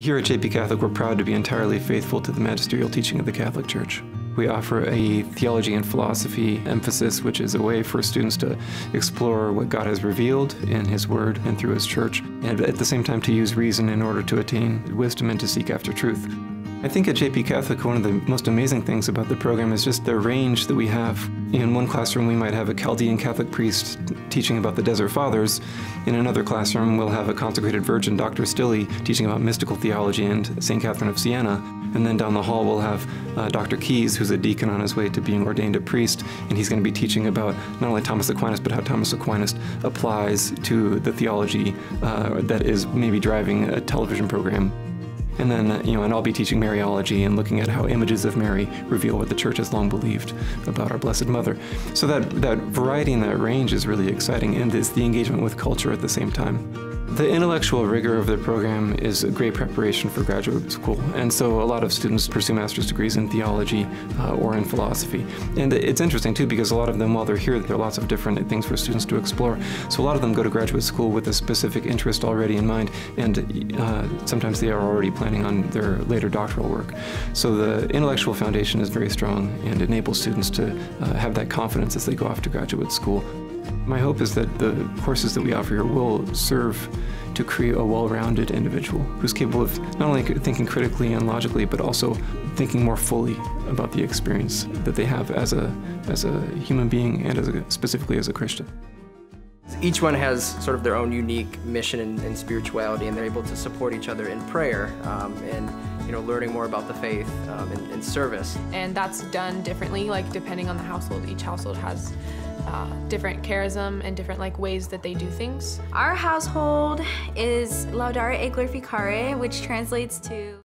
Here at JP Catholic, we're proud to be entirely faithful to the magisterial teaching of the Catholic Church. We offer a theology and philosophy emphasis, which is a way for students to explore what God has revealed in His Word and through His Church, and at the same time to use reason in order to attain wisdom and to seek after truth. I think at JP Catholic, one of the most amazing things about the program is just the range that we have. In one classroom, we might have a Chaldean Catholic priest teaching about the Desert Fathers. In another classroom, we'll have a consecrated virgin, Dr. Stilley, teaching about mystical theology and St. Catherine of Siena. And then down the hall, we'll have Dr. Keyes, who's a deacon on his way to being ordained a priest, and he's going to be teaching about not only Thomas Aquinas, but how Thomas Aquinas applies to the theology that is maybe driving a television program. And then, and I'll be teaching Mariology and looking at how images of Mary reveal what the Church has long believed about our Blessed Mother. So that variety and that range is really exciting, and it's the engagement with culture at the same time. The intellectual rigor of the program is a great preparation for graduate school, and so a lot of students pursue master's degrees in theology or in philosophy. And it's interesting too, because a lot of them, while they're here, there are lots of different things for students to explore. So a lot of them go to graduate school with a specific interest already in mind, and sometimes they are already planning on their later doctoral work. So the intellectual foundation is very strong and enables students to have that confidence as they go off to graduate school. My hope is that the courses that we offer here will serve to create a well-rounded individual who's capable of not only thinking critically and logically, but also thinking more fully about the experience that they have as a human being and specifically as a Christian. Each one has sort of their own unique mission and spirituality, and they're able to support each other in prayer and learning more about the faith and service. And that's done differently, depending on the household. Each household has different charism and different ways that they do things. Our household is Laudare e Glorificare, which translates to